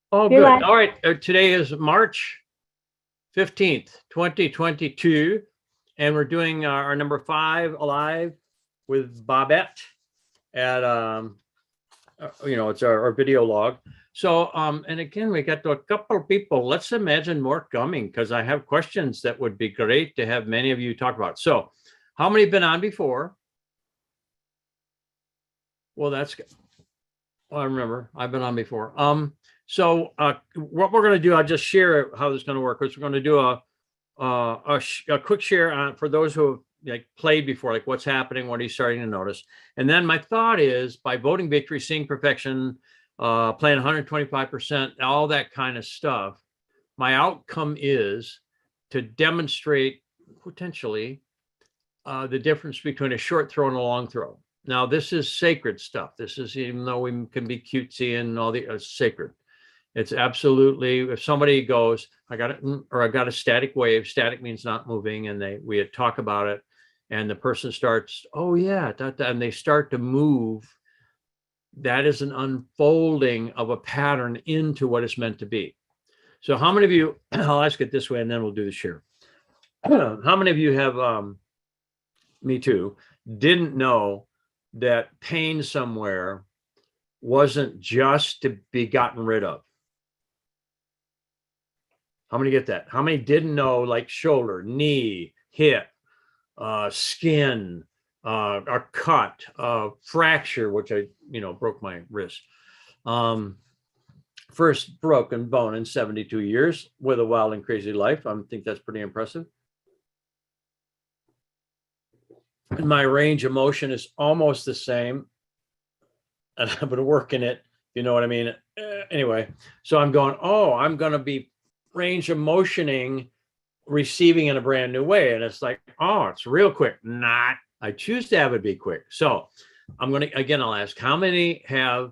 Oh, You're good. live. All right. Today is March 15th, 2022, and we're doing our number 5 alive with Bobette at, it's our video log. So, and again, we got to a couple of people. Let's imagine more coming because I have questions that would be great to have many of you talk about. So, how many have been on before? Well, that's good. Well, I remember I've been on before. So what we're going to do, I'll just share how this is going to work. Is we're going to do a quick share on for those who have like played before, like what's happening, what are you starting to notice, and then my thought is by voting victory, seeing perfection, playing 125%, all that kind of stuff. My outcome is to demonstrate potentially the difference between a short throw and a long throw. Now, this is sacred stuff. This is, even though we can be cutesy and all the sacred. It's absolutely, if somebody goes, I got it, or I've got a static wave, static means not moving, and we talk about it, and the person starts, oh yeah, and they start to move. That is an unfolding of a pattern into what it's meant to be. So, how many of you, I'll ask it this way and then we'll do the share. How many of you have, me too, didn't know that pain somewhere wasn't just to be gotten rid of? How many get that? How many didn't know, like shoulder, knee, hip, skin, a cut, fracture, which I, broke my wrist. First broken bone in 72 years with a wild and crazy life. I think that's pretty impressive. And my range of motion is almost the same. And I've been working it, you know what I mean? Anyway, so I'm going, oh, I'm going to be range of motioning, receiving in a brand new way. And it's like, oh, it's real quick. Not, I choose to have it be quick. So I'm going to, again, I'll ask how many have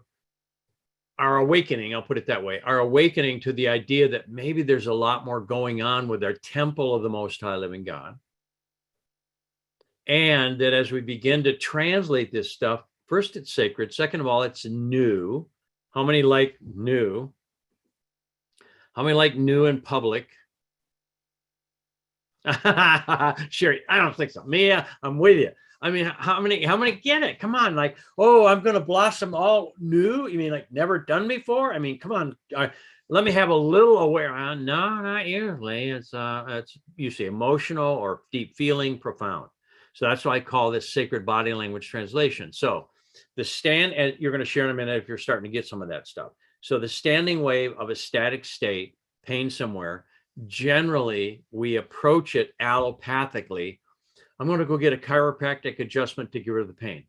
our awakening, I'll put it that way, our awakening to the idea that maybe there's a lot more going on with our temple of the Most High Living God. And that as we begin to translate this stuff, first, it's sacred. Second of all, it's new. How many like new? How many like new in public? Sherry, I don't think so. Mia, I'm with you. I mean, how many get it? Come on, like, oh, I'm gonna blossom all new. You mean like never done before? I mean, come on. Let me have a little aware. No, not usually. It's usually emotional or deep feeling, profound. So that's why I call this sacred body language translation. So the stand, and you're going to share in a minute if you're starting to get some of that stuff. So the standing wave of a static state, pain somewhere, generally we approach it allopathically. I'm going to go get a chiropractic adjustment to get rid of the pain.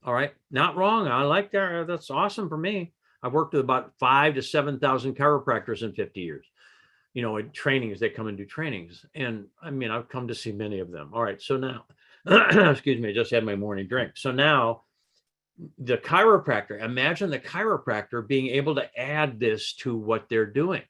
All right, not wrong. I like that. That's awesome for me. I've worked with about 5,000 to 7,000 chiropractors in 50 years. In trainings, they come and do trainings, and I mean, I've come to see many of them. All right, so now, excuse me, I just had my morning drink. So now, the chiropractor. Imagine the chiropractor being able to add this to what they're doing.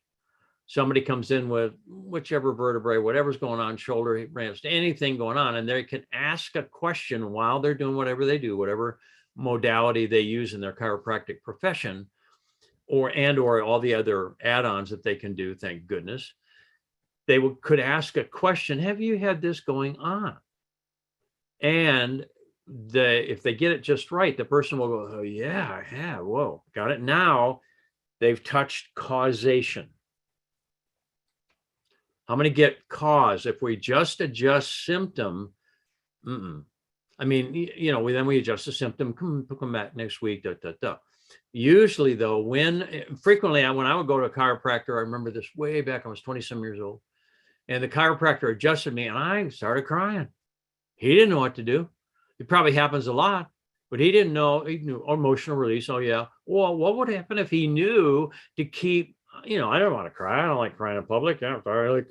Somebody comes in with whichever vertebrae, whatever's going on, shoulder, wrist, anything going on, and they can ask a question while they're doing whatever they do, whatever modality they use in their chiropractic profession, or all the other add-ons that they can do. Thank goodness. They could ask a question: have you had this going on? And if they get it just right, the person will go, oh yeah, I have. Whoa, got it. Now they've touched causation. How many get cause? If we just adjust symptom, I mean, then we adjust the symptom, come back next week, Usually though, frequently when I would go to a chiropractor, I remember this way back, I was 20 some years old, and the chiropractor adjusted me and I started crying. He didn't know what to do. It probably happens a lot, but he didn't know. He knew emotional release. Oh yeah. Well, what would happen if he knew to keep, I don't want to cry. I don't like crying in public. I'm sorry,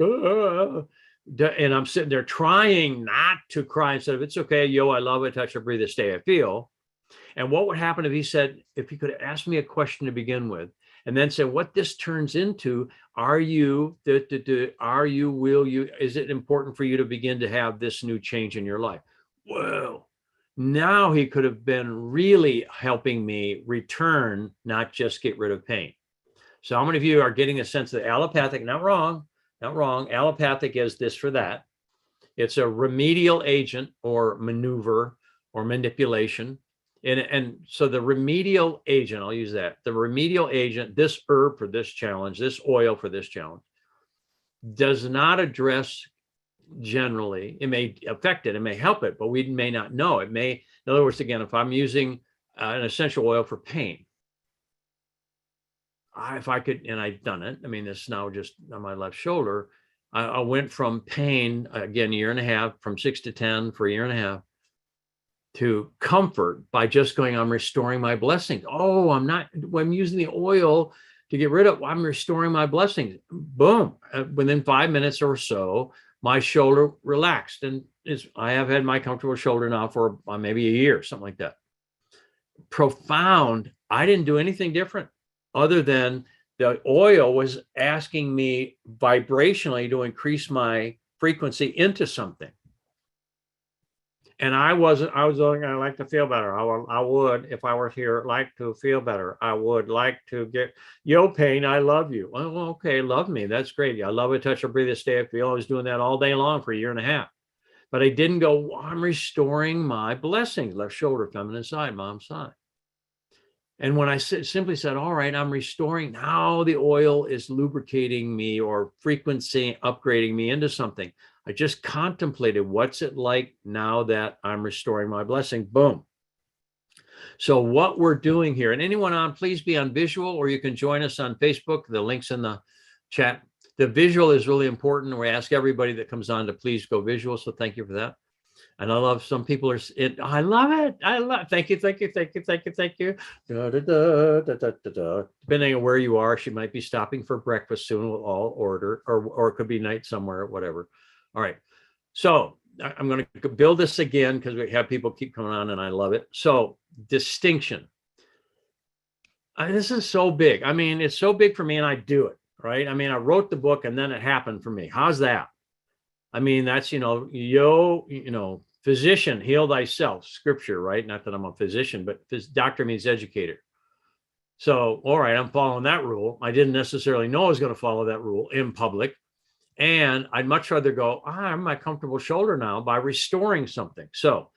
and I'm sitting there trying not to cry instead of, it's okay, yo, I love it, touch or breathe, stay, I feel. And what would happen if he could ask me a question to begin with, and then say, what this turns into, are you, will you, is it important for you to begin to have this new change in your life? Whoa. Now he could have been really helping me return, not just get rid of pain. So how many of you are getting a sense that allopathic, not wrong, allopathic is this for that. It's a remedial agent or maneuver or manipulation. And so the remedial agent, I'll use that, the remedial agent, this herb for this challenge, this oil for this challenge, does not address generally. It may affect it, it may help it, but we may not know. It may, in other words, again, if I'm using an essential oil for pain, if I could, and I've done it, I mean, this is now just on my left shoulder, I went from pain, again, 1.5 years, from 6 to 10 for 1.5 years, to comfort by just going, I'm restoring my blessings. Oh, I'm using the oil to get rid of, I'm restoring my blessings. Boom. Within 5 minutes or so, my shoulder relaxed. And I have had my comfortable shoulder now for maybe a year, something like that. Profound. I didn't do anything different other than the oil was asking me vibrationally to increase my frequency into something. And I was like, I like to feel better. I would, if I were here, like to feel better. I would like to get, yo, pain, I love you. Well, okay, love me. That's great. I love a touch of breathe, stay, I feel. I was doing that all day long for 1.5 years. But I didn't go, I'm restoring my blessings. Left shoulder, feminine side, mom's side. And when I simply said, all right, I'm restoring, now the oil is lubricating me or frequency upgrading me into something. I just contemplated, what's it like now that I'm restoring my blessing? Boom. So what we're doing here, and anyone on, please be on visual, or you can join us on Facebook. The link's in the chat. The visual is really important. We ask everybody that comes on to please go visual. So thank you for that. And I love, some people are, I love it. Thank you. Da, da, da, da, da, da. Depending on where you are, she might be stopping for breakfast soon. We'll all order, or it could be night somewhere, whatever. All right. So I'm going to build this again because we have people keep coming on and I love it. So distinction. This is so big. I mean, it's so big for me and I do it, right? I mean, I wrote the book and then it happened for me. How's that? I mean, that's, physician, heal thyself, scripture, right? Not that I'm a physician, but doctor means educator. So, all right, I'm following that rule. I didn't necessarily know I was going to follow that rule in public. And I'd much rather go, I'm my comfortable shoulder now by restoring something. So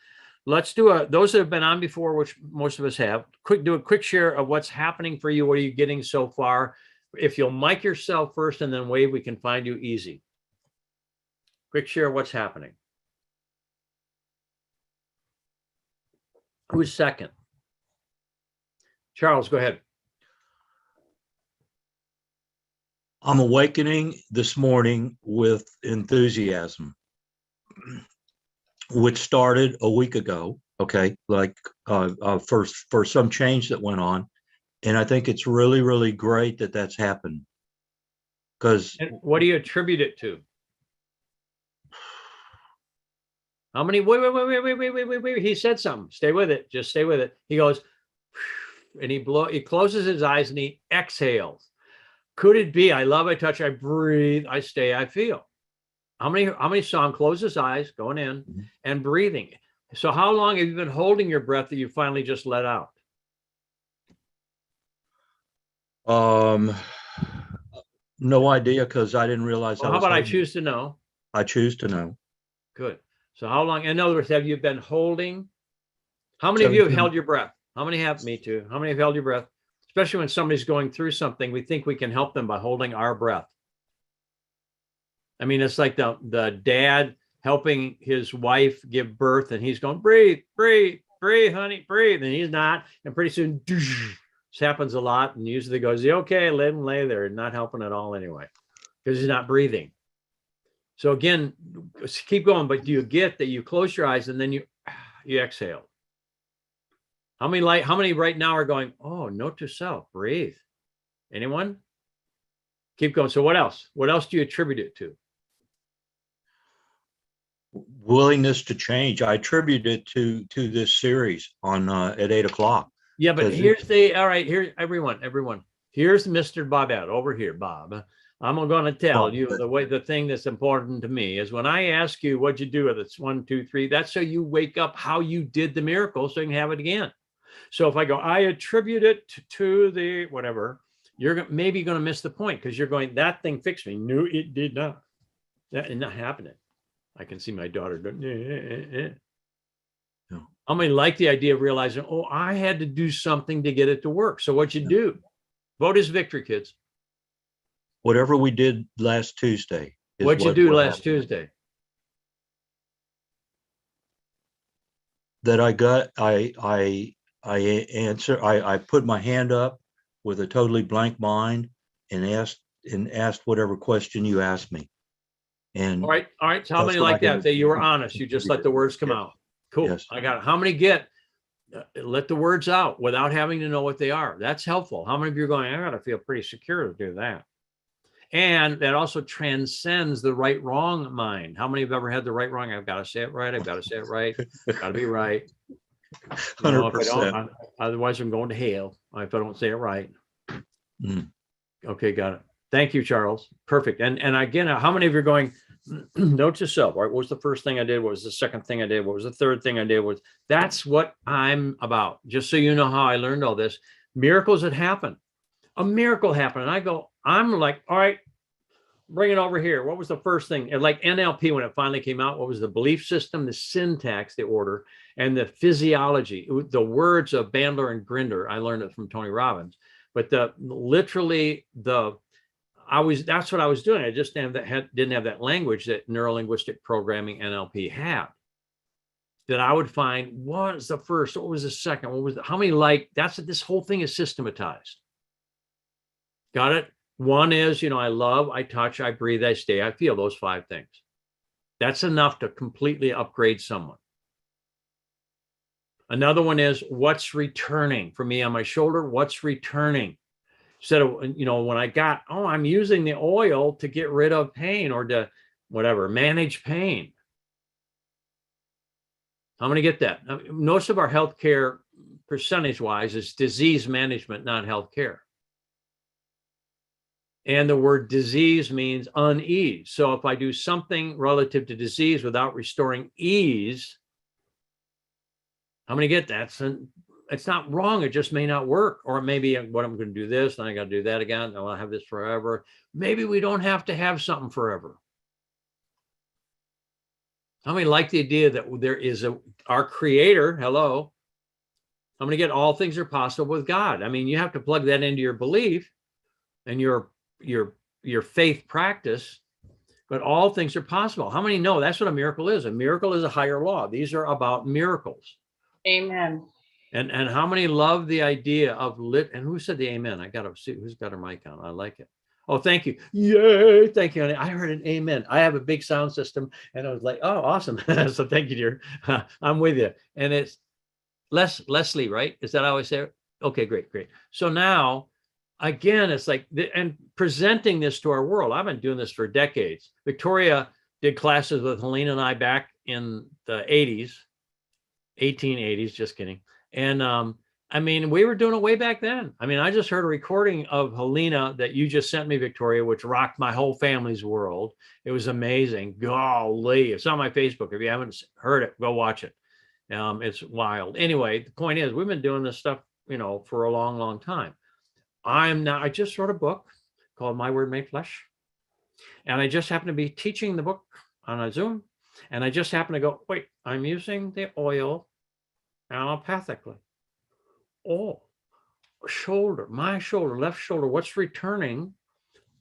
let's do those that have been on before, which most of us have, do a quick share of what's happening for you. What are you getting so far? If you'll mic yourself first and then wave, we can find you easy. Quick share of what's happening. Who's second? Charles, go ahead. I'm awakening this morning with enthusiasm, which started a week ago. Okay, like for some change that went on, and I think it's really, really great that that's happened. Because what do you attribute it to? How many? Wait. He said something. Stay with it. Just stay with it. He goes, and he closes his eyes and he exhales. Could it be, I love, I touch, I breathe, I stay, I feel? How many saw him close his eyes, going in and breathing? So how long have you been holding your breath that you finally just let out? No idea, because I didn't realize. Well, how about I choose to know? I choose to know. Good. So how long, in other words, have you been holding? How many of you have held your breath? How many have? Me too. How many have held your breath? Especially when somebody's going through something, we think we can help them by holding our breath. I mean, it's like the dad helping his wife give birth and he's going, breathe, honey, breathe. And he's not. And pretty soon, this happens a lot. And usually goes, okay, let him lay there, not helping at all anyway, because he's not breathing. So again, keep going. But do you get that you close your eyes and then you exhale? How many right now are going, oh, note to self, breathe? Anyone? Keep going. So what else? What else do you attribute it to? Willingness to change. I attribute it to this series on at 8 o'clock. Yeah, but here's everyone. Here's Mr. Bobette over here, Bob. I'm going to tell you the thing that's important to me is when I ask you what you do with it, 1, 2, 3, that's so you wake up how you did the miracle so you can have it again. So if I go, I attribute it to the whatever, you're maybe going to miss the point because you're going, that thing fixed me. No, it did not. That is not happening. I can see my daughter going, No. How many like the idea of realizing, oh, I had to do something to get it to work. So what you do? Vote is victory, kids. Whatever we did last Tuesday is What'd you do what last happened. Tuesday? That I put my hand up with a totally blank mind and asked whatever question you asked me. And All right. So how that's many what I like that? did. Say you were honest. You just let the words come Yes. out. Cool. Yes. I got it. How many get let the words out without having to know what they are? That's helpful. How many of you are going, I got to feel pretty secure to do that? And that also transcends the right wrong mind. How many have ever had the right wrong? I've got to say it right. I've got to say it right. Got to be right. You know, if I don't, otherwise I'm going to hell if I don't say it right. Okay, got it. Thank you, Charles. Perfect. And again, how many of you are going, note to self, right? What was the first thing I did? What was the second thing I did? What was the third thing I did? That's what I'm about. Just so you know how I learned all this. Miracles that happen. A miracle happened. And I go, I'm like, all right, bring it over here. What was the first thing? And like NLP, when it finally came out, what was the belief system, the syntax, the order, and the physiology, the words of Bandler and Grinder. I learned it from Tony Robbins, but that's what I was doing. I just didn't have that language that neuro-linguistic programming NLP had. That I would find, what was the first? What was the second? What was how many that's what this whole thing is systematized. Got it? One is, I love, I touch, I breathe, I stay, I feel, those 5 things. That's enough to completely upgrade someone. Another one is what's returning for me on my shoulder. What's returning? Instead of, when I got, I'm using the oil to get rid of pain or to whatever, manage pain. How many get that? Most of our healthcare percentage-wise is disease management, not healthcare. And the word disease means unease. So if I do something relative to disease without restoring ease, how many get that? It's not wrong. It just may not work. Or maybe what I'm going to do this, then I got to do that again. I'll have this forever. Maybe we don't have to have something forever. How many like the idea that there is our creator? Hello. I'm going to get all things are possible with God. I mean, you have to plug that into your belief and your faith practice, but all things are possible. How many know that's what a miracle is? A miracle is a higher law. These are about miracles. Amen. And how many love the idea of and who said the amen? I got to see who's got her mic on. I like it. Oh, thank you. Yay. Thank you. I heard an amen. I have a big sound system and I was like, oh, awesome. So thank you, dear. I'm with you. And it's Leslie, right? Is that how I say it? Okay, great. So now, again, it's like, and presenting this to our world. I've been doing this for decades. Victoria did classes with Helena and I back in the 80s, 1880s, just kidding. And I mean, we were doing it way back then. I mean, I just heard a recording of Helena that you just sent me, Victoria, which rocked my whole family's world. It was amazing. Golly, it's on my Facebook. If you haven't heard it, go watch it. It's wild. Anyway, the point is, we've been doing this stuff, for a long, long time. I just wrote a book called My Word Made Flesh. And I just happen to be teaching the book on a Zoom. And I just happen to go, wait, I'm using the oil allopathically. Oh, shoulder, my shoulder, left shoulder, what's returning?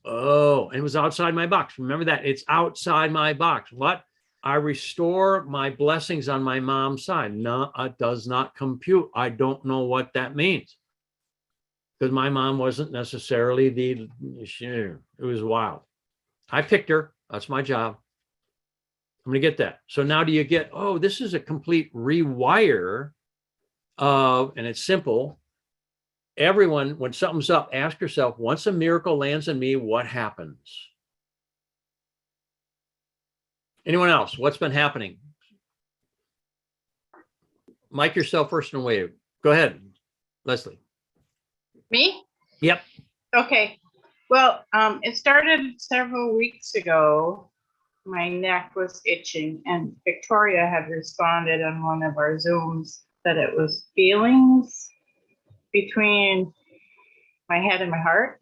Oh, it was outside my box. Remember that. It's outside my box. What? I restore my blessings on my mom's side. No, it does not compute. I don't know what that means. Because my mom wasn't necessarily it was wild. I picked her. That's my job. I'm going to get that. So now do you get, this is a complete rewire of, and it's simple. Everyone, when something's up, ask yourself, once a miracle lands in me, what happens? Anyone else? What's been happening? Mic yourself first and wave. Go ahead, Leslie. Me? Yep. Okay. Well, it started several weeks ago. My neck was itching, and Victoria had responded on one of our Zooms that it was feelings between my head and my heart.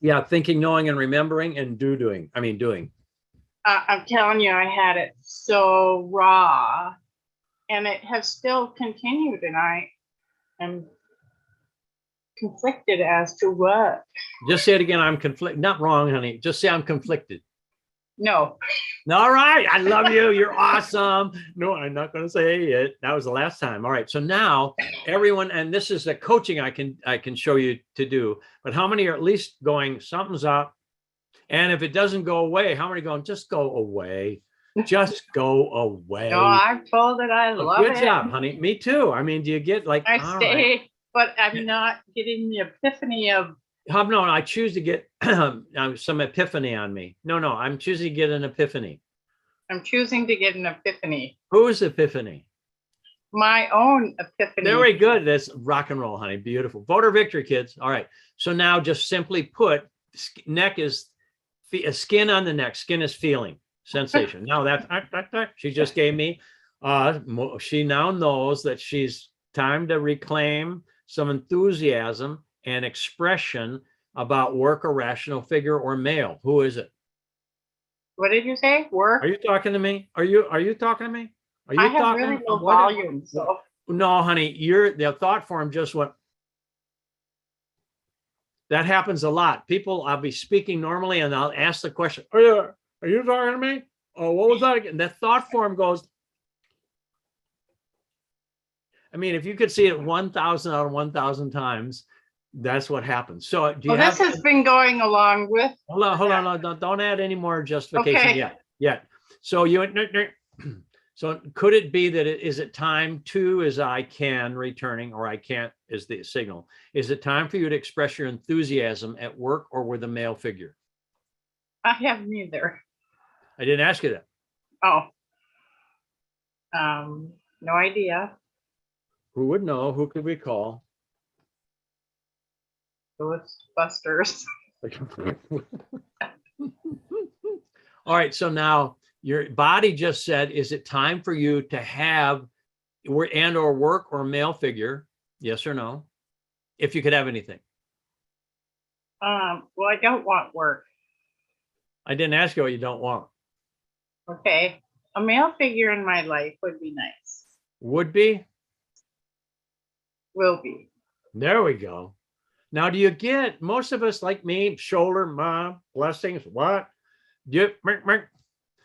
Yeah, thinking, knowing, and remembering, and doing. I mean, doing. I'm telling you, I had it so raw, and it has still continued, and I am conflicted as to what. Just say it again. I'm conflicted. Not wrong, honey. Just say I'm conflicted. No, All right. I love you. You're awesome. No, I'm not going to say it. That was the last time. All right. So now everyone, and this is the coaching I can show you to do, but how many are at least going, something's up? And if it doesn't go away, how many going, just go away? Just go away. no, I've told it I love Good it. job, honey. Me too. I mean, do you get like, I all stay, right. but I'm not getting the epiphany of. No, I choose to get some epiphany on me. No, I'm choosing to get an epiphany. I'm choosing to get an epiphany. Whose epiphany? My own epiphany. Very good. That's rock and roll, honey. Beautiful. Voter victory, kids. All right. So now just simply put, neck is skin on the neck. Skin is feeling, sensation. Now that's, she just gave me, she now knows that she's time to reclaim some enthusiasm and expression about work or rational figure or male. Who is it? What did you say? Work? Are you talking to me? Are you talking to me? Are you I have talking? really low What- volume, so. No, honey, the thought form just went. That happens a lot. People, I'll be speaking normally and I'll ask the question, are you talking to me? Oh, what was that again? That thought form goes. I mean, if you could see it 1,000 out of 1,000 times, that's what happens. So do you Well, have? this has been going along with. Hold on. Don't add any more justification Okay. yet. So so could it be that is it time to, is I can returning, or I can't is the signal? Is it time for you to express your enthusiasm at work or with a male figure? I have neither. I didn't ask you that. Oh. No idea. Who would know? Who could we call? Ghostbusters. All right. So now your body just said, is it time for you to have or work or male figure? Yes or no? If you could have anything. Well, I don't want work. I didn't ask you what you don't want. Okay. A male figure in my life would be nice. Would be? Will be. There we go. Now, do you get, most of us like me, shoulder, mom, blessings, what?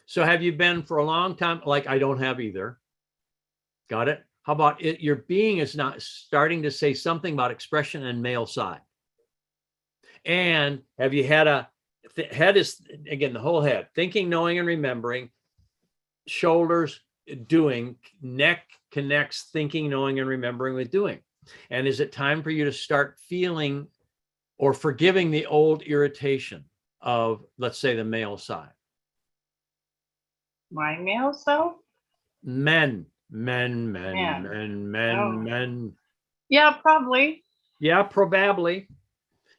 So have you been for a long time? Like I don't have either. Got it? How about it? Your being is not starting to say something about expression and male side. And have you had head is, again, the whole head, thinking, knowing, and remembering, shoulders, doing, neck connects thinking, knowing, and remembering with doing. And is it time for you to start feeling or forgiving the old irritation of, let's say, the male side? My male self? Men. Yeah, probably. Yeah, probably.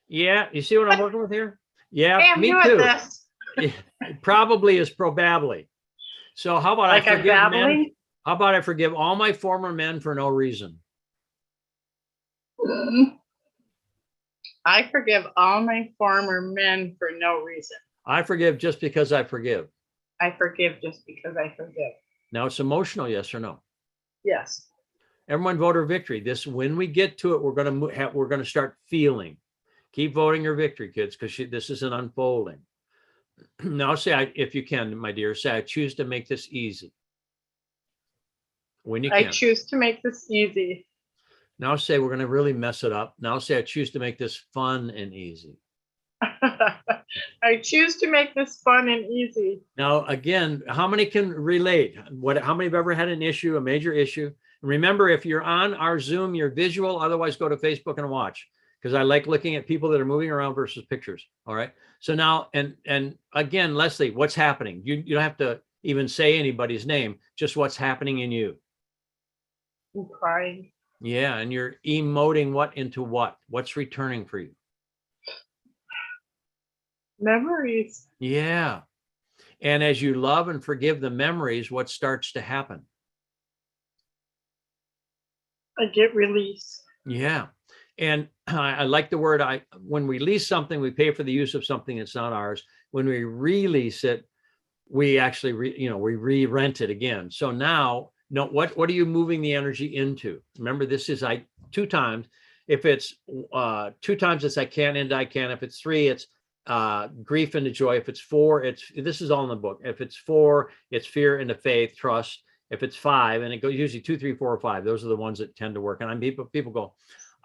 Yeah, you see what I'm working with here? Yeah, Hey, I'm me new too. at this. Probably is probably. So how about Like I I'm forgive men? babbling? How about I forgive all my former men for no reason? I forgive all my former men for no reason. I forgive just because I forgive. I forgive just because I forgive. Now it's emotional, yes or no? Yes. Everyone vote our victory. This, when we get to it, we're going to start feeling. Keep voting your victory, kids, because this is an unfolding. Now say, if you can, my dear, say, I choose to make this easy. When you I can. choose to make this easy. Now say, we're going to really mess it up. Now say, I choose to make this fun and easy. I choose to make this fun and easy. Now, again, how many can relate? How many have ever had an issue, a major issue? And remember, if you're on our Zoom, you're visual. Otherwise, go to Facebook and watch, because I like looking at people that are moving around versus pictures. All right. So now, and again, Leslie, what's happening? You don't have to even say anybody's name, just what's happening in you. I'm crying. Yeah. And you're emoting what into what? What's returning for you? Memories. Yeah. And as you love and forgive the memories, what starts to happen? I get release. Yeah. And I like the word, when we lease something, we pay for the use of something that's not ours. When we release it, we actually, we re-rent it again. So now, no, what are you moving the energy into? Remember, this is two times. If it's two times, it's I can into I can. If it's three, it's grief into joy. If it's four, this is all in the book. If it's four, it's fear into faith, trust. If it's five, and it goes usually 2, 3, 4, or 5. Those are the ones that tend to work. And people go,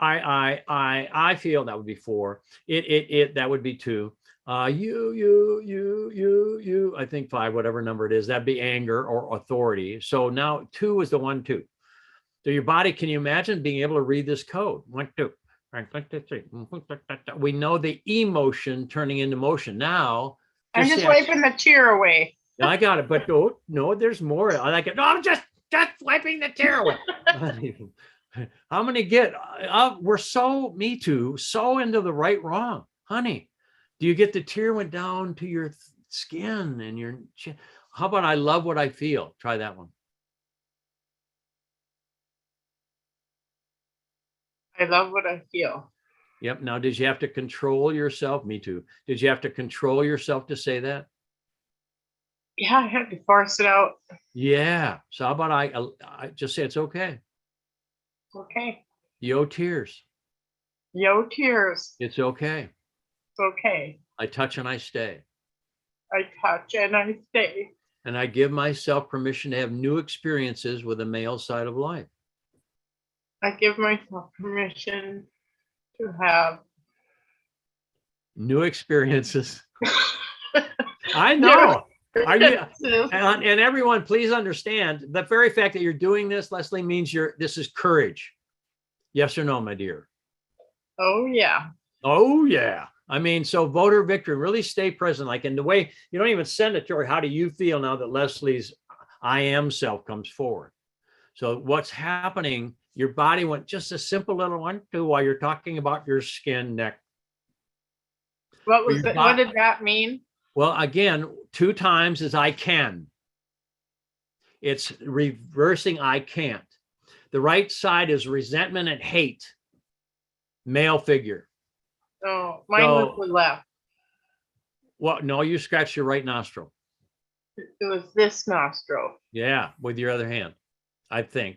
I feel that would be 4. That would be 2. You, I think 5, whatever number it is, that'd be anger or authority. So now 2 is the 1, 2. So your body, can you imagine being able to read this code? 1, 2. We know the emotion turning into motion. Now, I'm just wiping the tear away. I got it, but no, there's more. I like it. No, I'm just wiping the tear away. I'm gonna get. We're me too, so into the right wrong, honey. Do you get the tear went down to your skin and your chin? How about I love what I feel? Try that one. I love what I feel. Yep. Now, did you have to control yourself? Me too. Did you have to control yourself to say that? Yeah, I had to force it out. Yeah. So how about I just say it's okay. Okay. Yo tears. Yo tears. It's okay. It's okay. I touch and I stay. I touch and I stay. And I give myself permission to have new experiences with the male side of life. I give myself permission to have new experiences. I know. Are you, and everyone, please understand the very fact that you're doing this, Leslie, means this is courage. Yes or no, my dear? Oh, yeah. Oh, yeah. I mean, so voter victory, really stay present. Like in the way, you don't even send it to her. How do you feel now that Leslie's I am self comes forward? So what's happening, your body went just a simple little 1, 2 while you're talking about your skin, neck. What was it? What did that mean? Well, again, 2 times is I can. It's reversing I can't. The right side is resentment and hate. Male figure. Oh, mine was the left. Well, no, you scratch your right nostril. It was this nostril. Yeah, with your other hand, I think.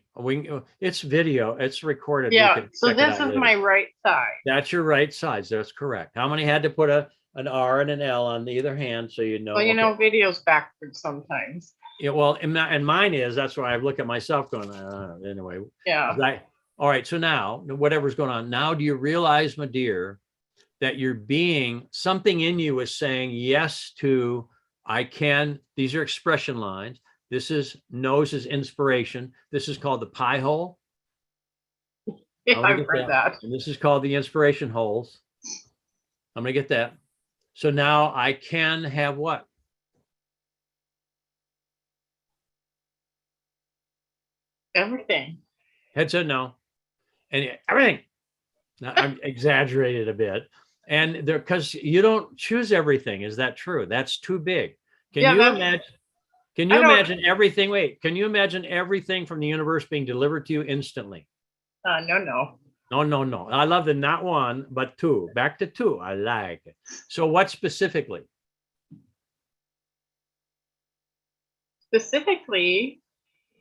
It's video. It's recorded. Yeah, so this is my right side. That's your right side. That's correct. How many had to put an R and an L on either hand so you know? Well, you know, video's backwards sometimes. Yeah, well, and mine is. That's why I look at myself going, anyway. Yeah. All right, so now, whatever's going on, now do you realize, my dear, that you're being, something in you is saying yes to, I can, these are expression lines. This is, nose is inspiration. This is called the pie hole. Yeah, I've read that. And this is called the inspiration holes. I'm going to get that. So now I can have what? Everything. Head said no. And everything. Now, I'm exaggerated a bit. And there, because you don't choose everything. Is that true? That's too big. Can you imagine? Can you imagine everything? Wait, can you imagine everything from the universe being delivered to you instantly? No. No. I love the not 1, but 2. Back to 2. I like it. So what specifically? Specifically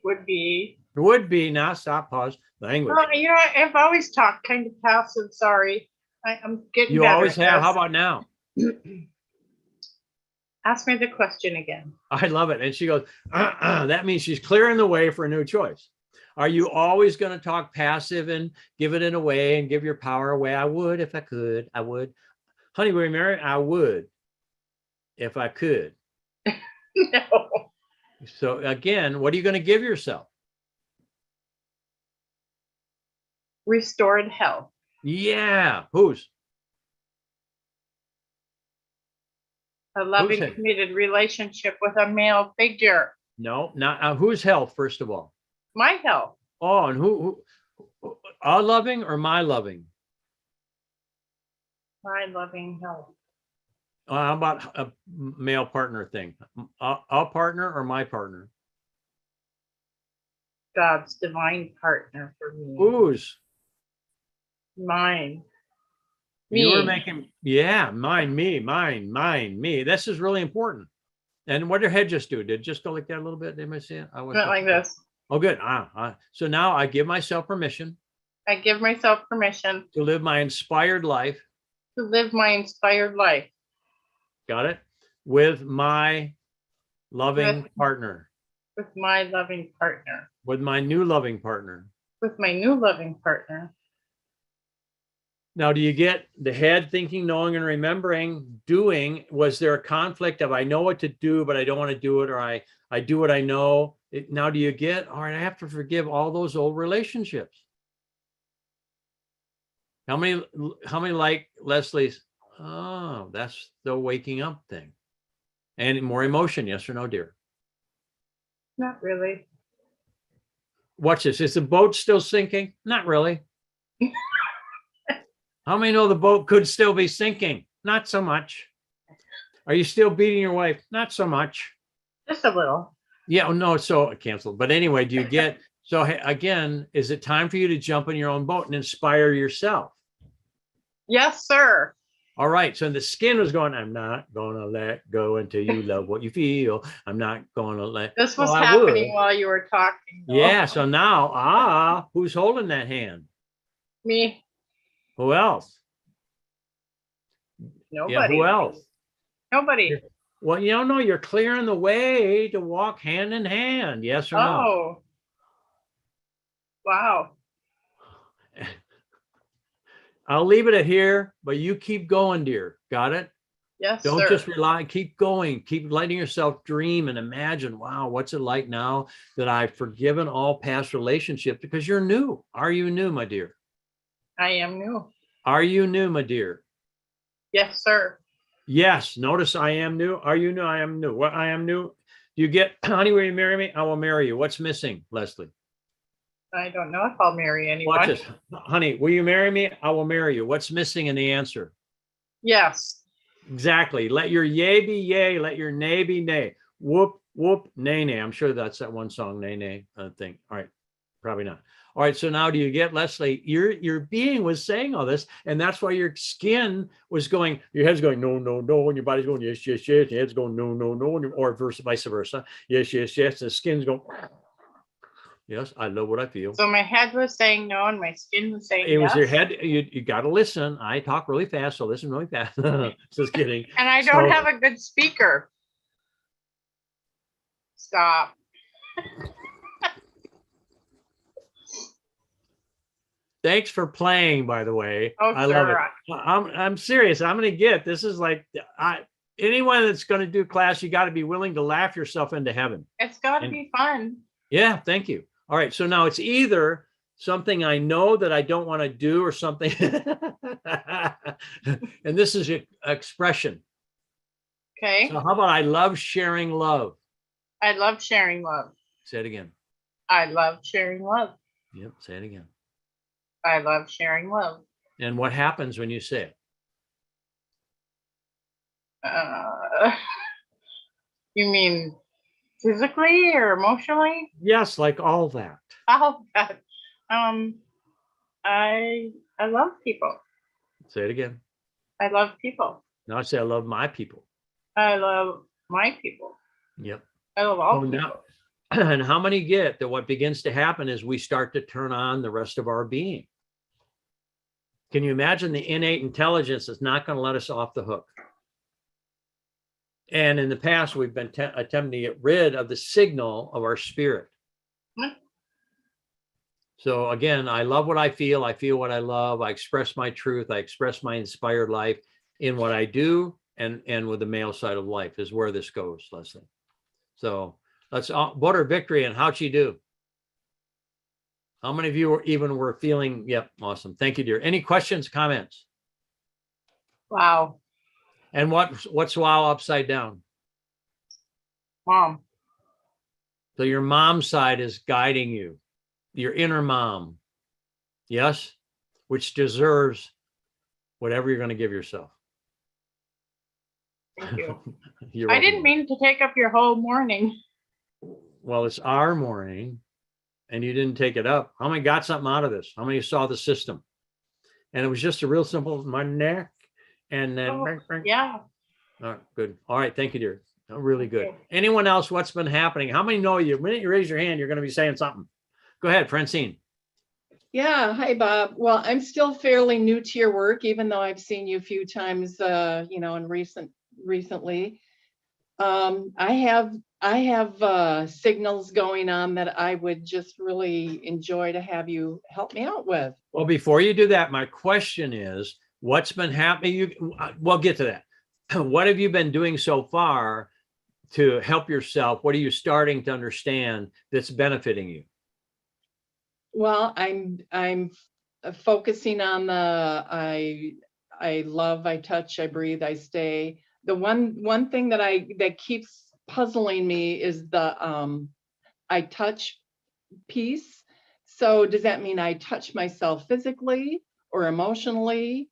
would be. Now stop, pause, language. Well, you know, I've always talked kind of passive. Sorry. I'm getting You better always have. How about now? Ask me the question again. I love it. And she goes, that means she's clearing the way for a new choice. Are you always going to talk passive and give it away and give your power away? I would if I could. I would. Honey, we're married. I would if I could. No. So again, what are you going to give yourself? Restored health. Yeah. Whose? A loving, committed relationship with a male figure. No, not whose health, first of all? My health. Oh, and who our loving or my loving? My loving health. How about a male partner thing? Our partner or my partner? God's divine partner for me. Whose? Mine. You were Me. making, yeah, mine, me. This is really important. And what did your head just do? Did it just go like that a little bit? Did anybody see it? I was Went like this. Oh, good. So now I give myself permission I give myself permission to live my inspired life. to live my inspired life Got it? With my loving partner, with my loving partner, with my new loving partner. with my new loving partner. Now, do you get the head thinking, knowing, and remembering, doing? Was there a conflict of I know what to do, but I don't want to do it, or I do what I know? Now, do you get, all right, I have to forgive all those old relationships? How many like Leslie's? Oh, that's the waking up thing. And more emotion, yes or no, dear? Not really. Watch this. Is the boat still sinking? Not really. How many know the boat could still be sinking? Not so much. Are you still beating your wife? Not so much. Just a little. Yeah, oh, no, so canceled. But anyway, do you get, so again, is it time for you to jump in your own boat and inspire yourself? Yes, sir. All right. So the skin was going, I'm not going to let go until you love what you feel. I'm not going to let. This was Well, I happening would. while you were talking. though. Yeah. So now, who's holding that hand? Me. Who else? Nobody. Yeah. Who else? Nobody. Well, no, you're clearing the way to walk hand in hand. Yes or no? Oh. Wow. I'll leave it at here, but you keep going, dear. Got it? Yes, Don't sir. just rely, keep going, keep letting yourself dream and imagine, wow, what's it like now that I've forgiven all past relationships? Because you're new. Are you new, my dear? I am new. Are you new, my dear? Yes, sir. Yes. Notice I am new. Are you new? I am new. What I am new? You get, honey, will you marry me? I will marry you. What's missing, Leslie? I don't know if I'll marry anyone. Watch this. Honey, will you marry me? I will marry you. What's missing in the answer? Yes. Exactly. Let your yay be yay. Let your nay be nay. Whoop, whoop, nay, nay. I'm sure that's that one song, nay, nay thing. All right. Probably not. All right. So now do you get, Leslie, your being was saying all this, and that's why your skin was going, your head's going, no, no, no. And your body's going, yes, yes, yes. Your head's going, no, no, no. Or vice versa. Yes, yes, yes. And the skin's going, yes, I love what I feel. So my head was saying no, and my skin was saying It was yes. your head. You got to listen. I talk really fast, so listen really fast. Just kidding. And I don't So- have a good speaker. Stop. Thanks for playing, by the way. Oh, I love it. sure. I'm serious. I'm going to get this is like anyone that's going to do class, you got to be willing to laugh yourself into heaven. It's got to And- be fun. Yeah, thank you. All right, so now it's either something I know that I don't want to do or something. And this is your expression. Okay. So how about I love sharing love? I love sharing love. Say it again. I love sharing love. Yep, say it again. I love sharing love. And what happens when you say it? You mean physically or emotionally? Yes, like all that. All of that. I love people. Say it again. I love people. Now I say I love my people. I love my people. Yep. I love all Oh, people. now, and how many get that what begins to happen is we start to turn on the rest of our being? Can you imagine the innate intelligence that's not going to let us off the hook? And in the past, we've been attempting to get rid of the signal of our spirit. Hmm. So again, I love what I feel what I love. I express my truth. I express my inspired life in what I do and with the male side of life is where this goes, Leslie. So let's butter victory and how'd she do? How many of you were feeling, yep, awesome. Thank you, dear. Any questions, comments? Wow. And what's wow upside down? Mom. So your mom's side is guiding you, your inner mom. Yes, which deserves whatever you're going to give yourself. Thank you. You're I welcome. didn't mean to take up your whole morning. Well, it's our morning and you didn't take it up. How many got something out of this? How many saw the system? And it was just a real simple, my neck. And then, Oh, yeah. all right, good. All right. Thank you, dear. Oh, really good. Okay. Anyone else? What's been happening? How many know you? The minute you raise your hand, you're going to be saying something. Go ahead, Francine. Yeah, hi Bob. Well, I'm still fairly new to your work, even though I've seen you a few times, in recently. I have signals going on that I would just really enjoy to have you help me out with. Well, before you do that, my question is, what's been happening? We'll get to that. What have you been doing so far to help yourself? What are you starting to understand that's benefiting you? Well, I'm focusing on I love, I touch, I breathe, I stay. The one thing that keeps puzzling me is the I touch piece. So does that mean I touch myself physically or emotionally?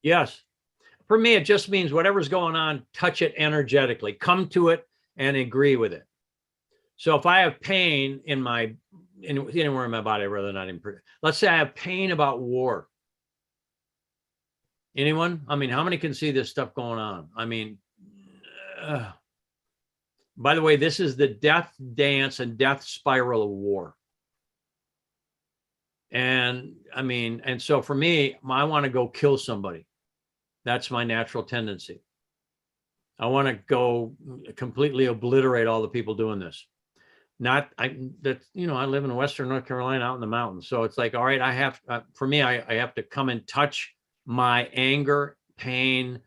Yes. For me, it just means whatever's going on, touch it energetically, come to it and agree with it. So if I have pain anywhere in my body, rather not in, let's say I have pain about war. Anyone? I mean, how many can see this stuff going on? I mean, by the way, this is the death dance and death spiral of war. And I mean, and so for me, I want to go kill somebody. That's my natural tendency. I want to go completely obliterate all the people doing this. I live in Western North Carolina out in the mountains. So it's like, all right, I have to come and touch my anger, pain.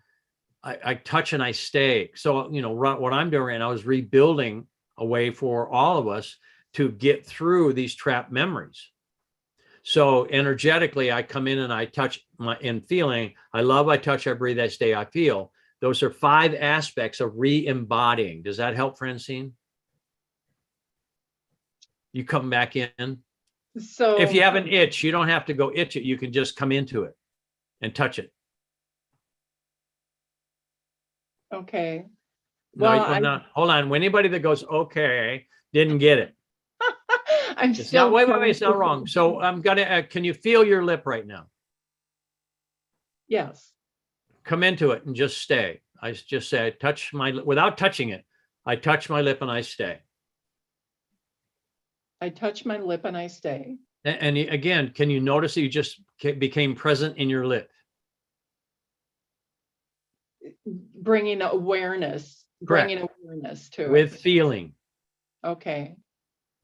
I touch and I stay. So, what I'm doing right now is rebuilding a way for all of us to get through these trapped memories. So energetically, I come in and I touch in feeling. I love, I touch, I breathe, I stay, I feel. Those are 5 aspects of re-embodying. Does that help, Francine? You come back in. So if you have an itch, you don't have to go itch it. You can just come into it and touch it. Okay. Well, no, hold on. Anybody that goes, okay, didn't get it. I'm It's still not, wait, it's not wrong. So I'm gonna, can you feel your lip right now? Yes. Come into it and just stay. I just say, I touch my, without touching it, I touch my lip and I stay. I touch my lip and I stay. And again, can you notice that you just became present in your lip? Bringing awareness. Correct. Bringing awareness to With it. feeling. Okay.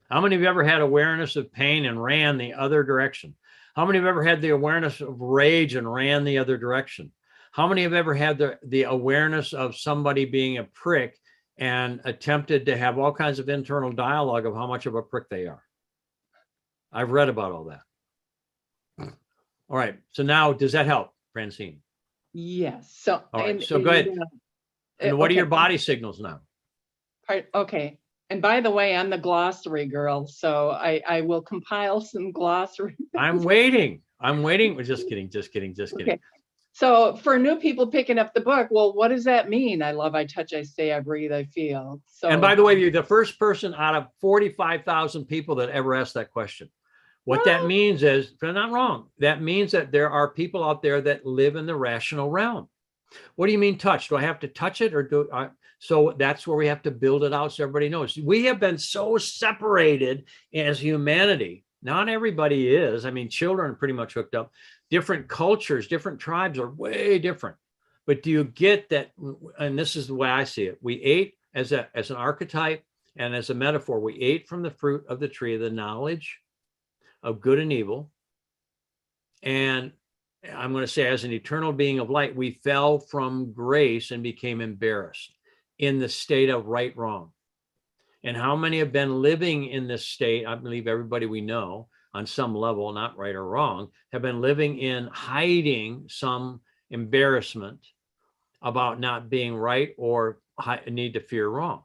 How many of you ever had awareness of pain and ran the other direction? How many have ever had the awareness of rage and ran the other direction? How many have ever had the awareness of somebody being a prick and attempted to have all kinds of internal dialogue of how much of a prick they are? I've read about all that. All right. So now, does that help, Francine? Yes. So, all right. So go ahead. And what are your body signals now? Okay. And by the way, I'm the glossary girl, so I will compile some glossary. I'm waiting. Just kidding. Okay. So for new people picking up the book, well, what does that mean? I love, I touch, I stay, I breathe, I feel. So, and by the way, you're the first person out of 45,000 people that ever asked that question. What that means is, they're not wrong. That means that there are people out there that live in the rational realm. What do you mean touch? Do I have to touch it or do I? So that's where we have to build it out so everybody knows. We have been so separated as humanity. Not everybody is. I mean, children are pretty much hooked up. Different cultures, different tribes are way different. But do you get that? And this is the way I see it. We ate as an archetype and as a metaphor. We ate from the fruit of the tree of the knowledge of good and evil. And I'm going to say, as an eternal being of light, we fell from grace and became embarrassed in the state of right, wrong. And how many have been living in this state? I believe everybody we know on some level, not right or wrong, have been living in hiding some embarrassment about not being right or need to fear wrong.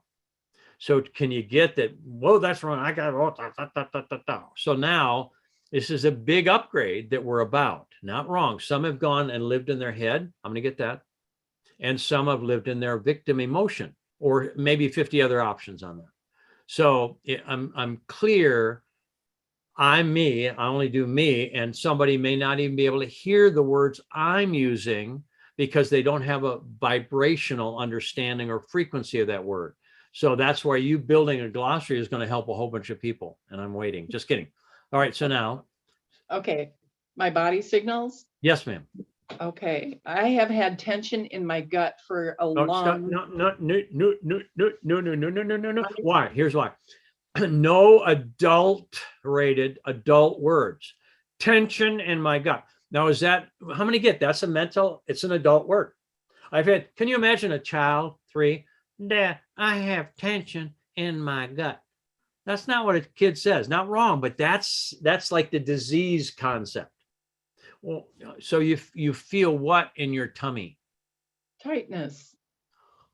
So can you get that? Whoa, that's wrong. I got. So now this is a big upgrade that we're about. Not wrong. Some have gone and lived in their head. I'm going to get that. And some have lived in their victim emotion, or maybe 50 other options on that. So I'm clear I'm me, I only do me, and somebody may not even be able to hear the words I'm using because they don't have a vibrational understanding or frequency of that word. So that's why you building a glossary is going to help a whole bunch of people. And I'm waiting. Just kidding. All right. So now, Okay, my body signals. yes, ma'am. Okay, I have had tension in my gut for a No, stop. long. No, no, no, no, no, no, no, no, no, no, no, no, no. Why? Here's why. No adult rated adult words. Tension in my gut. Now, is that how many get? That's a mental, it's an adult word. I've had, can you imagine a child, 3, Dad, I have tension in my gut. That's not what a kid says. Not wrong, but that's like the disease concept. Well, so you feel what in your tummy? Tightness.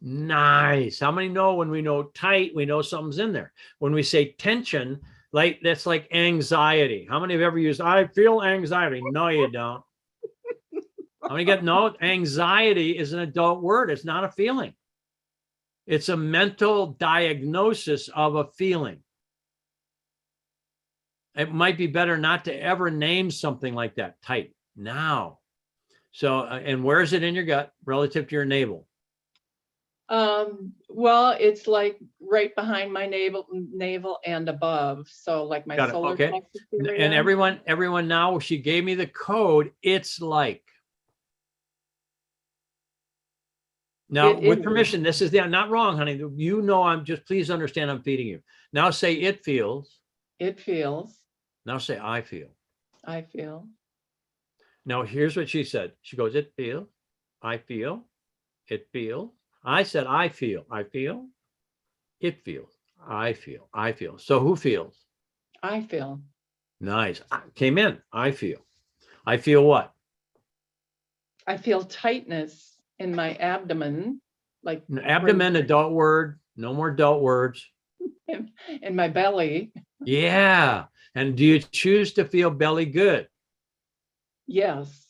Nice. How many know when we know tight, we know something's in there? When we say tension, like that's like anxiety. How many have ever used, I feel anxiety? No, you don't. How many get, no, anxiety is an adult word. It's not a feeling. It's a mental diagnosis of a feeling. It might be better not to ever name something like that, tight, now. So, and where is it in your gut relative to your navel? Well, it's like right behind my navel and above. So like my Got it. solar Okay. plexus And area. everyone now, she gave me the code. It's like. Now, It with is. permission, this is not wrong, honey. You know, I'm just, please understand I'm feeding you. Now say it feels. It feels. Now say I feel. I feel. Now here's what she said. She goes, it feels. I feel. It feels. I said, I feel. I feel. It feels. I feel. I feel. So who feels? I feel. Nice. Came in. I feel. I feel what? I feel tightness in my abdomen, like Abdomen, adult word. No more adult words. in my belly. Yeah. And do you choose to feel belly good? Yes.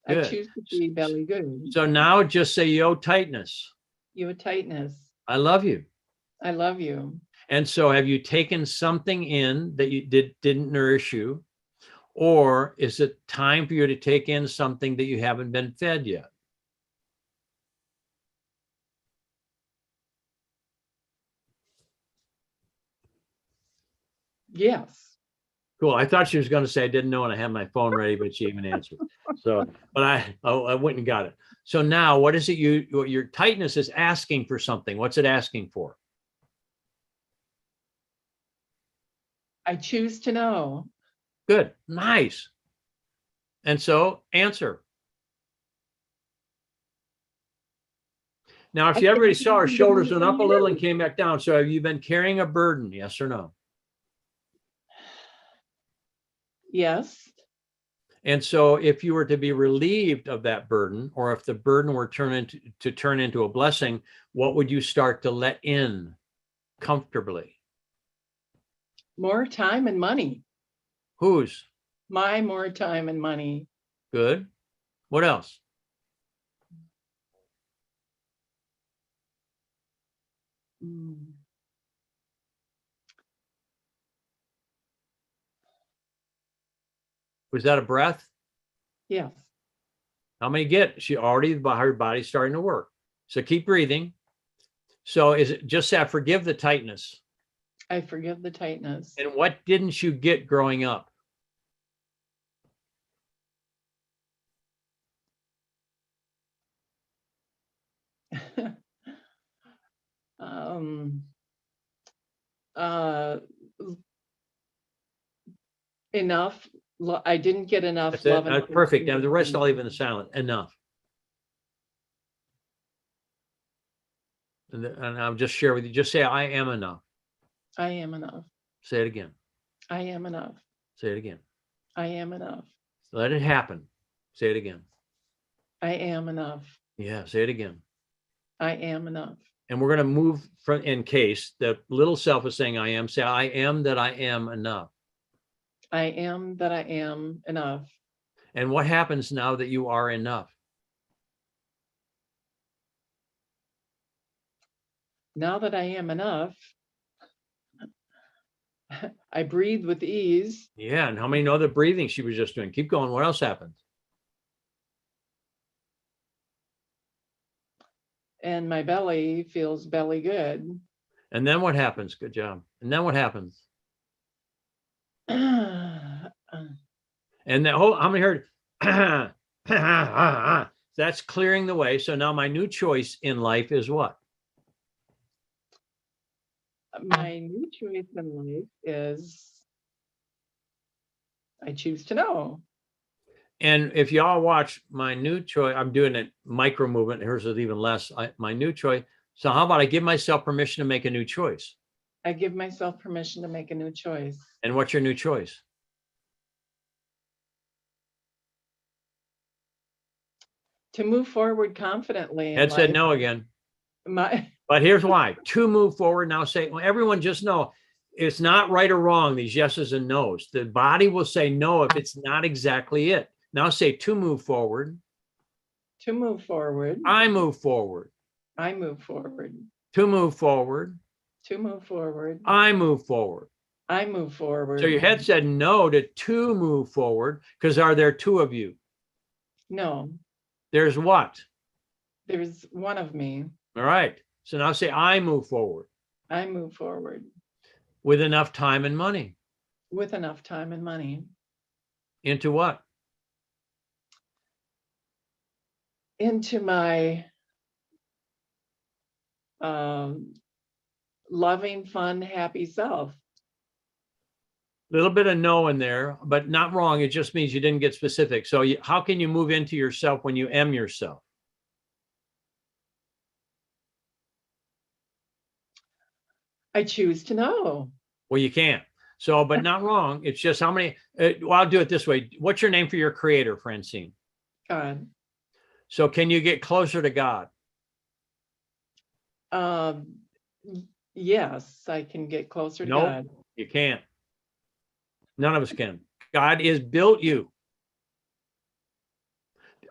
I Good. choose to be belly good. So now just say, yo, tightness. You a tightness. I love you. I love you. And so have you taken something in that you didn't nourish you? Or is it time for you to take in something that you haven't been fed yet? Yes. Cool. I thought she was going to say I didn't know and I had my phone ready, but she even answered. So, but I went and got it. So now what is it your tightness is asking for something? What's it asking for? I choose to know. Good. Nice. And so answer. Now, if you everybody saw her shoulders went up a little and came back down. So have you been carrying a burden? Yes or no? Yes. And so if you were to be relieved of that burden, or if the burden were turn into a blessing, what would you start to let in comfortably? More time and money. Whose? My more time and money. Good. What else? Mm. Was that a breath? Yes. How many get? She already, her body's starting to work. So keep breathing. So is it just that forgive the tightness? I forgive the tightness. And what didn't you get growing up? um, uh, enough. I didn't get enough That's love. it. That's perfect. And the rest, I'll leave in the silent. Enough. And I'll just share with you. Just say, I am enough. I am enough. Say it again. I am enough. Say it again. I am enough. Let it happen. Say it again. I am enough. Yeah, say it again. I am enough. And we're going to move from, in case the little self is saying I am, say I am that I am enough. I am that I am enough. And what happens now that you are enough? Now that I am enough, I breathe with ease. Yeah. And how many know the breathing she was just doing? Keep going. What else happened? And my belly feels belly good. And then what happens? Good job. And then what happens? And And then, oh, how many heard? That's clearing the way. So now my new choice in life is what? my new choice in life is I choose to know. And if y'all watch my new choice, I'm doing a micro movement. Hers is even less. My new choice. So how about I give myself permission to make a new choice? I give myself permission to make a new choice. And what's your new choice? To move forward confidently. in Ed said life. no again. My, But here's why. To move forward, now say, well, everyone just know it's not right or wrong, these yeses and nos. The body will say no if it's not exactly it. Now say to move forward. to move forward. I move forward. I move forward. To move forward. To move forward. I move forward. I move forward. So your head said no to move forward, because are there two of you? No, There's what? there's one of me. All right. So now say I move forward I move forward with enough time and money. with enough time and money Into what? into my loving, fun, happy self. Little bit of no in there, but not wrong. It just means you didn't get specific. So how can you move into yourself when you am yourself? I choose to know. Well, you can't. So, but not wrong. It's just how many, well, I'll do it this way. What's your name for your creator, Francine? God. So can you get closer to God? Yes, I can get closer to Nope. God. You can't. None of us can. God is built you.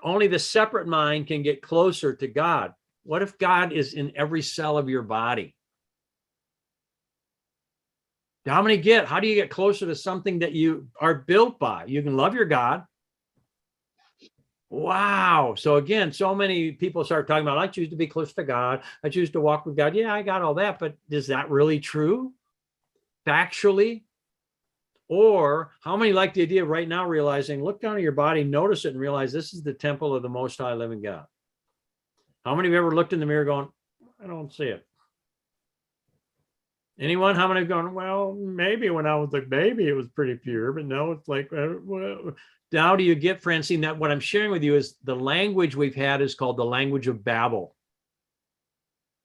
Only the separate mind can get closer to God. What if God is in every cell of your body? How many get? How do you get closer to something that you are built by? You can love your God. Wow. So again, so many people start talking about, I choose to be close to God. I choose to walk with God. Yeah, I got all that, but is that really true? Factually? Or how many like the idea of right now realizing, look down at your body, notice it, and realize this is the temple of the Most High living God? How many of you ever looked in the mirror going, I don't see it? Anyone? How many have gone, well, maybe when I was a baby, it was pretty pure, but now it's like, well. Now do you get, Francine, that what I'm sharing with you is the language we've had is called the language of Babel.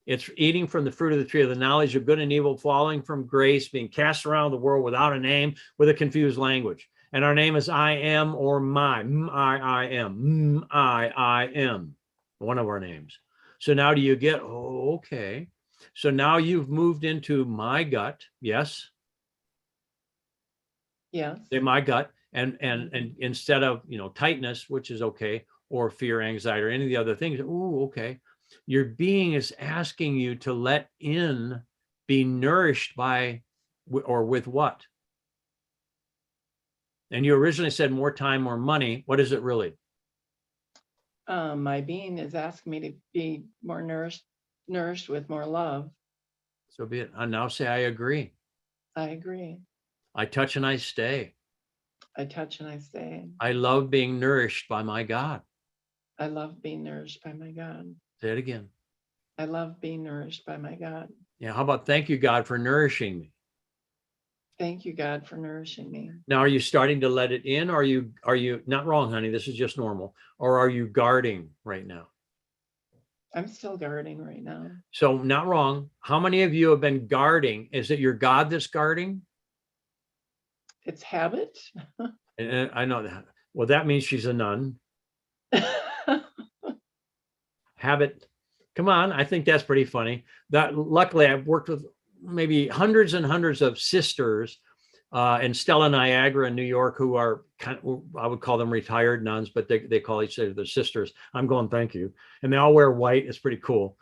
It's eating from the fruit of the tree of the knowledge of good and evil, falling from grace, being cast around the world without a name, with a confused language. And our name is I am, or my, I am, I am, one of our names. So now do you get, oh, okay. So now you've moved into my gut. Yes. Yes. Say my gut. And instead of, tightness, which is okay, or fear, anxiety, or any of the other things, oh, okay. Your being is asking you to let in, be nourished by, or with what? And you originally said more time, more money. What is it really? My being is asking me to be more nourished with more love. So be it. I now say, I agree. I agree. I touch and I stay. I touch and I stay. I love being nourished by my God. I love being nourished by my God. Say it again. I love being nourished by my God. Yeah. How about thank you, God, for nourishing me? Thank you, God, for nourishing me. Now, are you starting to let it in? Or are you not wrong, honey? This is just normal. Or are you guarding right now? I'm still guarding right now. So not wrong. How many of you have been guarding? Is it your God that's guarding? It's habit. And I know that. Well, that means she's a nun. Habit. Come on. I think that's pretty funny. That luckily I've worked with maybe hundreds and hundreds of sisters in Stella Niagara in New York, who are kind of, I would call them retired nuns, but they call each other their sisters. I'm going, thank you. And they all wear white. It's pretty cool.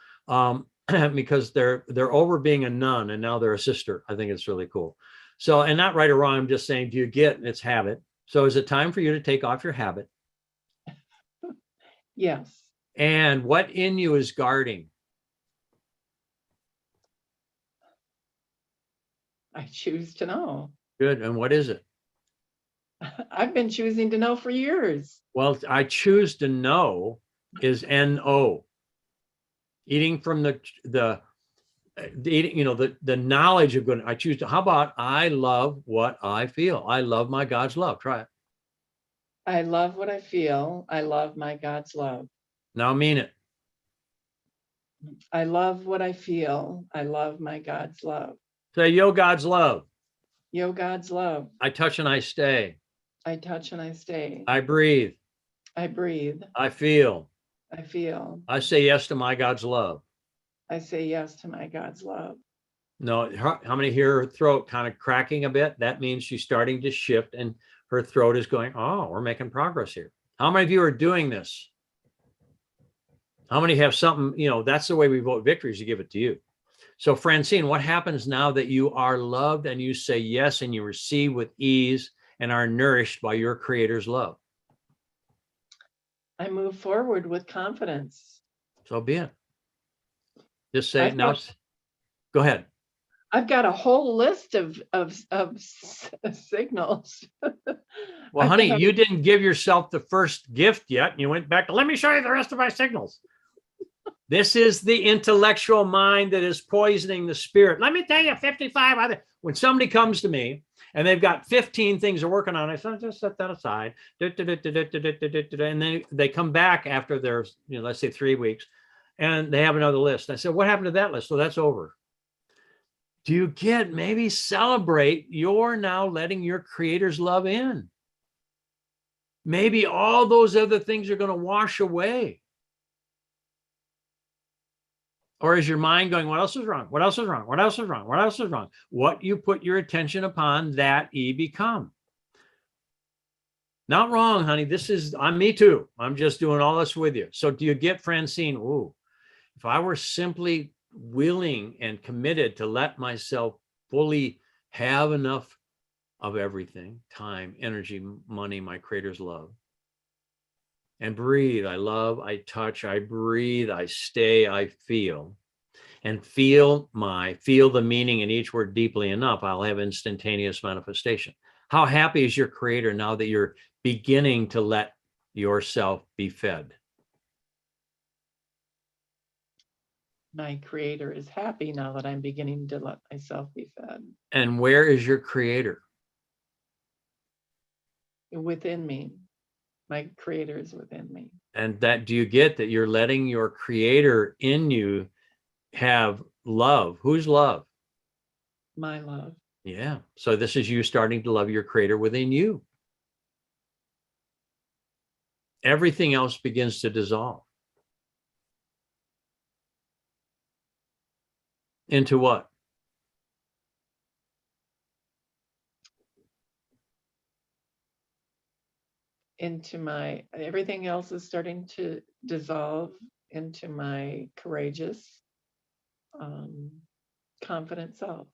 Because they're over being a nun and now they're a sister. I think it's really cool. So, and not right or wrong, I'm just saying, do you get it's habit? So is it time for you to take off your habit? Yes. And what in you is guarding? I choose to know. Good. And what is it? I've been choosing to know for years. Well, I choose to know is NO. Eating from the eating, the knowledge of good. I choose to, how about I love what I feel? I love my God's love. Try it. I love what I feel. I love my God's love. Now mean it. I love what I feel. I love my God's love. Say, yo, God's love. Yo, God's love. I touch and I stay. I touch and I stay. I breathe. I breathe. I feel. I feel. I say yes to my God's love. I say yes to my God's love. No, how many hear her throat kind of cracking a bit? That means she's starting to shift and her throat is going, oh, we're making progress here. How many of you are doing this? How many have something, that's the way we vote victory is to give it to you. So Francine, what happens now that you are loved and you say yes and you receive with ease and are nourished by your Creator's love? I move forward with confidence. So be it. Just say now. Go ahead. I've got a whole list of signals. Well, honey, you didn't give yourself the first gift yet. And you went back to, let me show you the rest of my signals. This is the intellectual mind that is poisoning the spirit. Let me tell you 55 other. When somebody comes to me and they've got 15 things they're working on, I say, just set that aside. And then they come back after their, let's say 3 weeks, and they have another list. I said, what happened to that list? So that's over. Do you get, maybe celebrate you're now letting your Creator's love in. Maybe all those other things are going to wash away. Or is your mind going, what else is wrong? What else is wrong? What else is wrong? What else is wrong? What you put your attention upon, that ye become. Not wrong, honey. This is, me too. I'm just doing all this with you. So do you get, Francine? Ooh, if I were simply willing and committed to let myself fully have enough of everything, time, energy, money, my Creator's love, and breathe. I love, I touch, I breathe, I stay, I feel, and feel the meaning in each word deeply enough, I'll have instantaneous manifestation. How happy is your Creator now that you're beginning to let yourself be fed? My Creator is happy now that I'm beginning to let myself be fed. And where is your Creator? Within me. My Creator is within me. And that, do you get that you're letting your Creator in you have love? Who's love? My love. Yeah. So this is you starting to love your Creator within you. Everything else begins to dissolve. Into what? Into my, everything else is starting to dissolve into my courageous, confident self.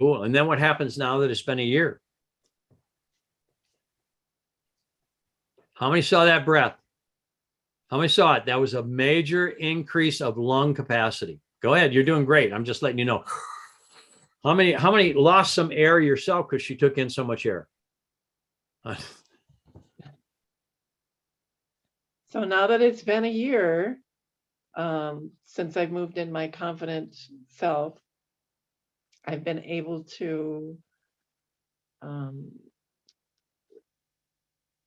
Cool. And then what happens now that it's been a year? How many saw that breath? How many saw it? That was a major increase of lung capacity. Go ahead. You're doing great. I'm just letting you know. How many lost some air yourself because she took in so much air? So now that it's been a year since I've moved in my confident self, I've been able to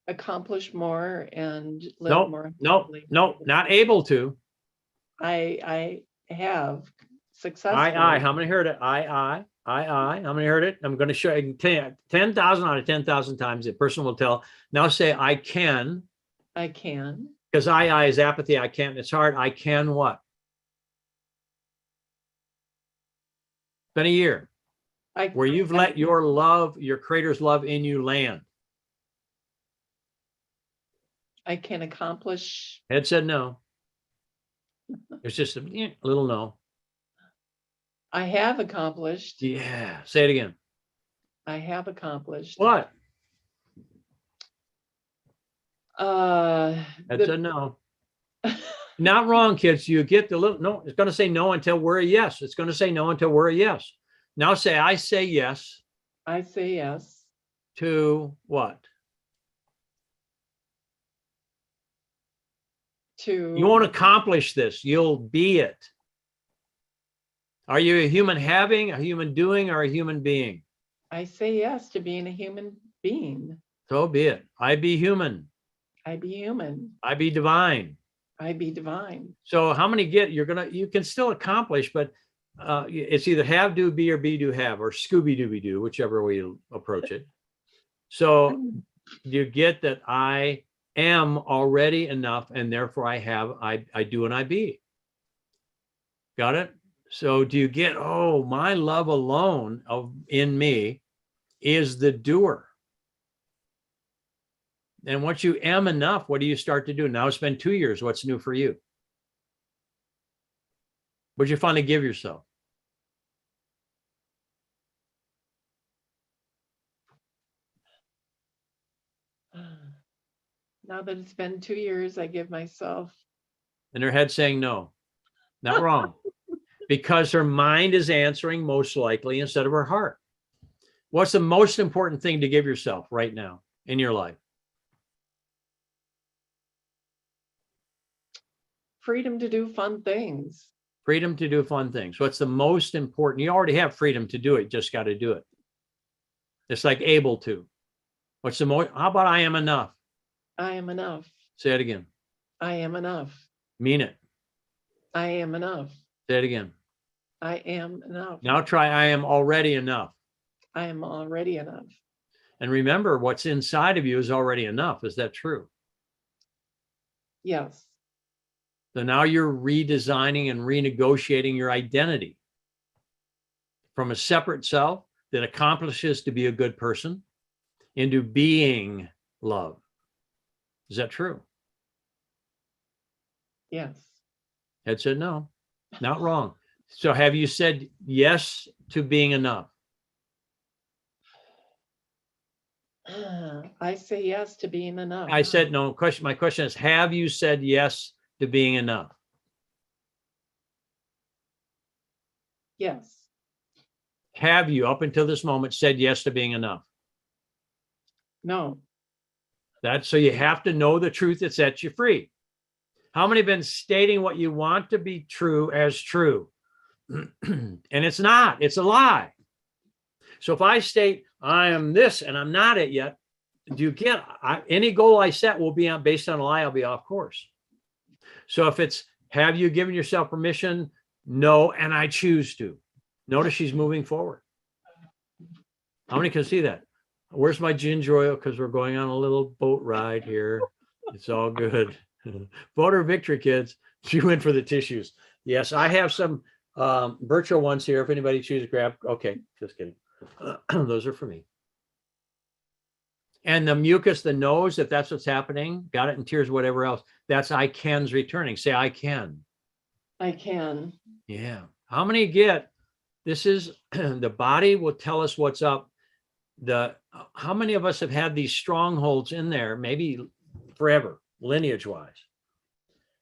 accomplish more and live more. No, not able to. I have successfully. How many heard it? I. How many heard it? I'm going to show you 10,000 out of 10,000 times. The person will tell. Now say, I can. I can. Because I is apathy. I can't. It's hard. I can what? Been a year where you've let your love, your Creator's love in you land. I can accomplish. Ed said no. It's just a little no. I have accomplished. Yeah. Say it again. I have accomplished. What? Uh, That's a no. Not wrong, kids. You get the little, no, it's going to say no until we're a yes. It's going to say no until we're a yes. Now say, I say yes I say yes to what? to. You won't accomplish this. You'll be it. Are you a human having, a human doing, or a human being? I say yes to being a human being. So be it. I be human. I be human. I be divine. I be divine. So how many get, you can still accomplish, but it's either have, do, be, or be, do, have, or Scooby Dooby Doo, whichever way you approach it. So you get that I am already enough, and therefore I have, I do, and I be. Got it? So do you get, oh, my love alone in me is the doer. And once you am enough, what do you start to do? Now it's been 2 years. What's new for you? What'd you finally give yourself? Now that it's been 2 years, I give myself. And her head saying no. Not wrong. Because her mind is answering most likely instead of her heart. What's the most important thing to give yourself right now in your life? Freedom to do fun things. Freedom to do fun things. What's the most important? You already have freedom to do it. Just got to do it. It's like able to. What's the most? How about I am enough? I am enough. Say it again. I am enough. Mean it. I am enough. Say it again. I am enough. Now try I am already enough. I am already enough. And remember, what's inside of you is already enough. Is that true? Yes. So now you're redesigning and renegotiating your identity from a separate self that accomplishes to be a good person into being love. Is that true? Yes. Ed said no, not wrong. So have you said yes to being enough? I say yes to being enough. I said no. My question is, have you said yes to being enough? Yes. Have you, up until this moment, said yes to being enough? No. That's so you have to know the truth that sets you free. How many have been stating what you want to be true as true? And it's not, it's a lie. So if I state I am this and I'm not it yet, do you get any goal I set will be based on a lie, I'll be off course. So if it's have you given yourself permission? No, and I choose to. Notice she's moving forward. How many can see that? Where's my ginger oil? Because we're going on a little boat ride here. It's all good. Voter victory, kids. She went for the tissues. Yes, I have some virtual ones here. If anybody chooses to grab. Okay, just kidding. Those are for me. And the mucus, the nose, if that's what's happening, got it in tears, whatever else. That's I can's returning. Say I can. I can. Yeah. How many get? This is the body will tell us what's up. How many of us have had these strongholds in there, maybe forever, lineage wise?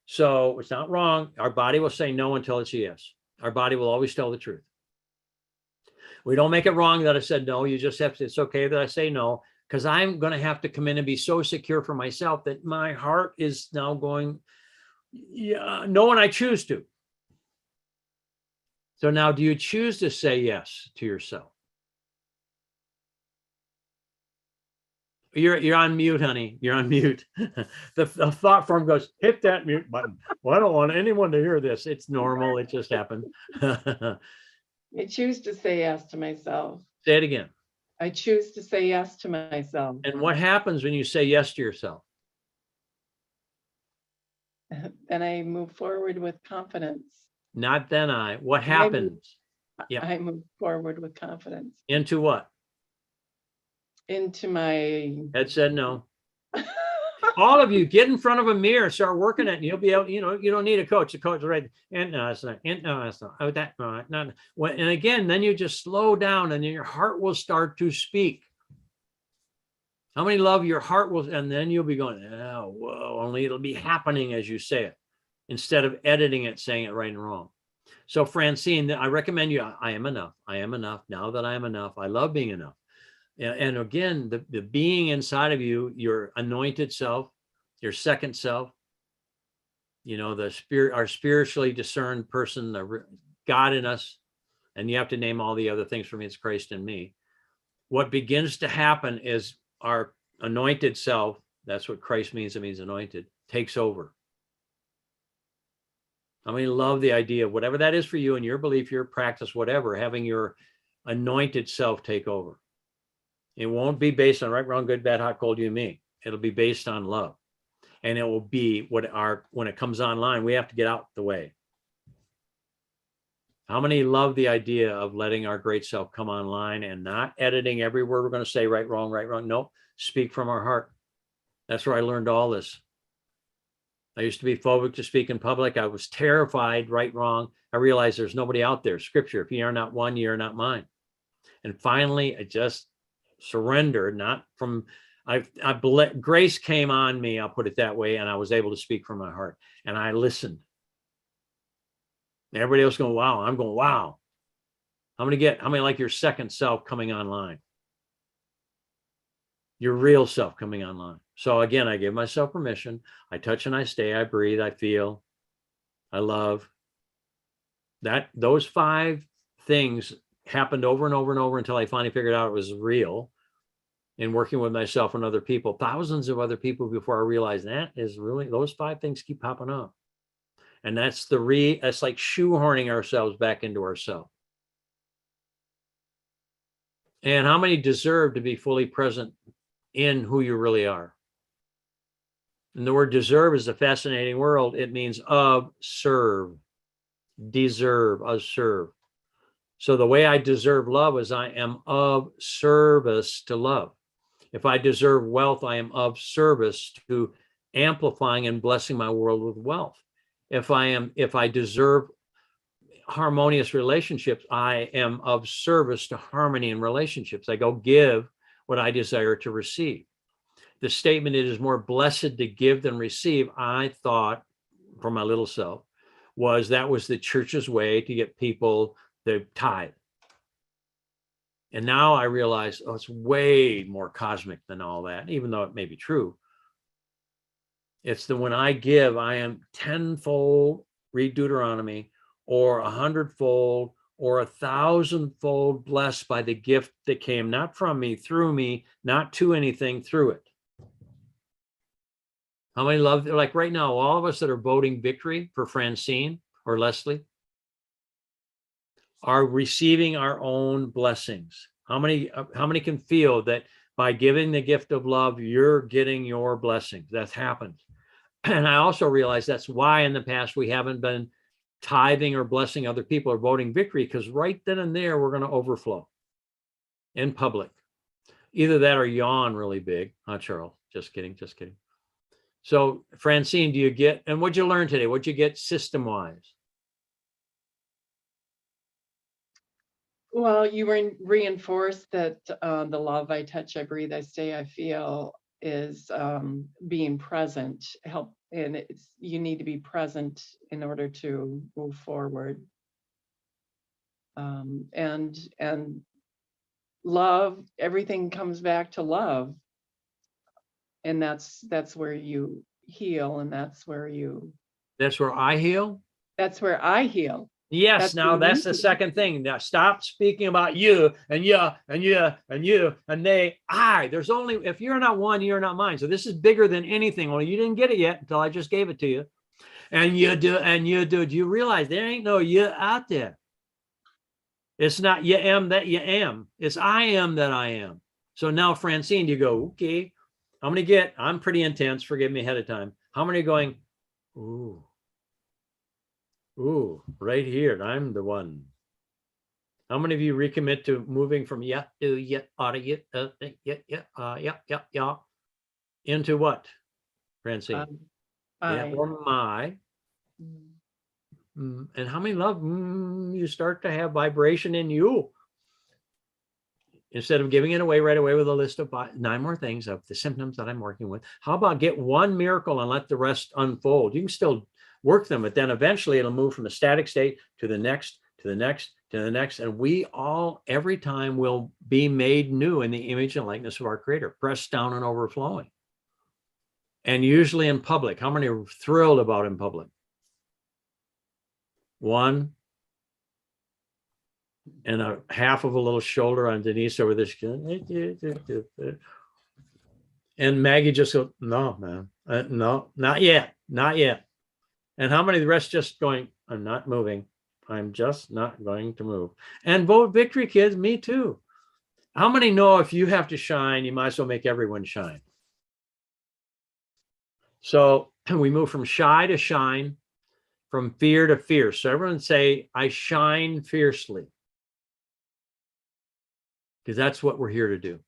So it's not wrong. Our body will say no until it's yes. Our body will always tell the truth. We don't make it wrong that I said no. You just have to, it's okay that I say no, because I'm going to have to come in and be so secure for myself that my heart is now going, yeah, no, and I choose to. So now, do you choose to say yes to yourself? You're on mute, honey. You're on mute. The thought form goes, hit that mute button. Well, I don't want anyone to hear this. It's normal. It just happened. I choose to say yes to myself. Say it again. I choose to say yes to myself. And what happens when you say yes to yourself? Then I move forward with confidence. Not then I. What happens? Yeah. I move forward with confidence Into what? into my. Ed said no. all of you get in front of a mirror, start working it, and you'll be able, you don't need a coach. The coach is right. And no, it's not. And no, it's not. Oh, that, no, not. And again, then you just slow down and then your heart will start to speak. How many love your heart will, and then you'll be going, oh, whoa, only it'll be happening as you say it instead of editing it, saying it right and wrong. So Francine, I recommend you, I am enough. I am enough. Now that I am enough, I love being enough. And again, the being inside of you, your anointed self, your second self, the spirit, our spiritually discerned person, the God in us, and you have to name all the other things for me. It's Christ in me. What begins to happen is our anointed self, that's what Christ means. It means anointed, takes over. I mean, love the idea of whatever that is for you and your belief, your practice, whatever, having your anointed self take over. It won't be based on right, wrong, good, bad, hot, cold, you and me. It'll be based on love. And it will be when it comes online, we have to get out the way. How many love the idea of letting our great self come online and not editing every word we're going to say, right, wrong, right, wrong? Nope. Speak from our heart. That's where I learned all this. I used to be phobic to speak in public. I was terrified, right, wrong. I realized there's nobody out there. Scripture, if you are not one, you are not mine. And finally, I just surrendered, not from, grace came on me, I'll put it that way, and I was able to speak from my heart. And I listened. Everybody else going, wow. I'm going, wow. How many like your second self coming online? Your real self coming online. So again, I give myself permission. I touch and I stay, I breathe, I feel, I love. Those 5 things happened over and over and over until I finally figured out it was real in working with myself and other people, thousands of other people before I realized that is really, those 5 things keep popping up. And that's that's like shoehorning ourselves back into ourselves. And how many deserve to be fully present in who you really are? And the word deserve is a fascinating word. It means of, serve, deserve, of, serve. So the way I deserve love is I am of service to love. If I deserve wealth, I am of service to amplifying and blessing my world with wealth. If I deserve harmonious relationships, I am of service to harmony in relationships. I go give what I desire to receive. The statement, it is more blessed to give than receive, I thought from my little self, that was the church's way to get people to tithe. And now I realize, it's way more cosmic than all that, even though it may be true. It's when I give, I am tenfold, read Deuteronomy, or 100-fold, or 1,000-fold blessed by the gift that came not from me, through me, not to anything, through it. How many love, like right now, all of us that are voting victory for Francine or Leslie are receiving our own blessings. How many can feel that by giving the gift of love, you're getting your blessings? That's happened. And I also realize that's why in the past we haven't been tithing or blessing other people or voting victory, because right then and there, we're going to overflow in public. Either that or yawn really big. Huh, Charles? Just kidding. Just kidding. So Francine, do you get, and what'd you learn today? What'd you get system-wise? Well, you reinforced that the love I touch, I breathe, I stay, I feel is being present. And you need to be present in order to move forward. And love, everything comes back to love, and that's where you heal, and that's where I heal. That's where I heal. Yes, now that's the second thing. Now stop speaking about you and yeah and yeah and you and they. There's only, if you're not one, you're not mine. So this is bigger than anything. Well, you didn't get it yet until I just gave it to you. And you do, and you do. Do you realize there ain't no you out there? It's not you am that you am. It's I am that I am. So now, Francine, you go, okay, I'm going to get, I'm pretty intense. Forgive me ahead of time. How many are going, ooh, right here. I'm the one. How many of you recommit to moving from yeah to yeah, yeah, into what? Francine? I. Yeah, or my. And how many love? You start to have vibration in you. Instead of giving it away right away with a list of 9 more things of the symptoms that I'm working with, how about get one miracle and let the rest unfold? You can still work them, but then eventually it'll move from a static state to the next, to the next, to the next. And we all, every time, will be made new in the image and likeness of our Creator, pressed down and overflowing. And usually in public. How many are thrilled about in public? 1. And a half of a little shoulder on Denise over this. And Maggie just goes, no, man, no, not yet, not yet. And how many of the rest just going, I'm not moving. I'm just not going to move. And vote victory, kids, me too. How many know if you have to shine, you might as well make everyone shine? So we move from shy to shine, from fear to fierce. So everyone say, I shine fiercely. Because that's what we're here to do.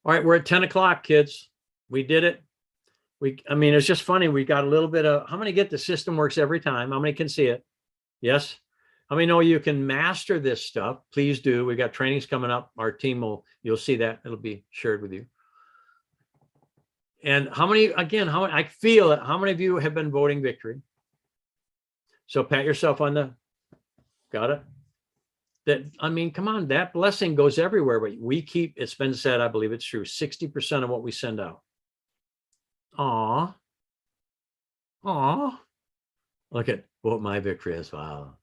All right, we're at 10 o'clock, kids. We did it. I mean, it's just funny. We got a little bit of, how many get the system works every time? How many can see it? Yes. How many know you can master this stuff? Please do. We got trainings coming up. Our team you'll see that. It'll be shared with you. And how many, again, I feel it. How many of you have been voting victory? So pat yourself on the, got it? That, I mean, come on, that blessing goes everywhere, but we keep, it's been said, I believe it's true, 60% of what we send out. Aw. Look at what my victory is. Wow.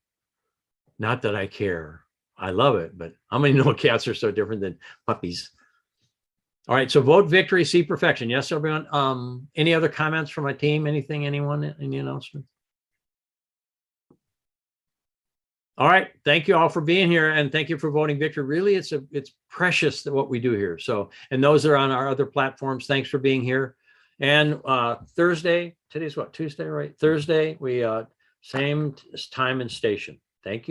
Not that I care. I love it, but how many know cats are so different than puppies? All right, so vote victory, see perfection. Yes, everyone. Any other comments from my team? Anything, anyone, any announcements? All right, thank you all for being here, and thank you for voting victory. Really, it's precious that what we do here. So, and those are on our other platforms. Thanks for being here. And Thursday, today's what, Tuesday, right? Thursday, we same time and station. Thank you.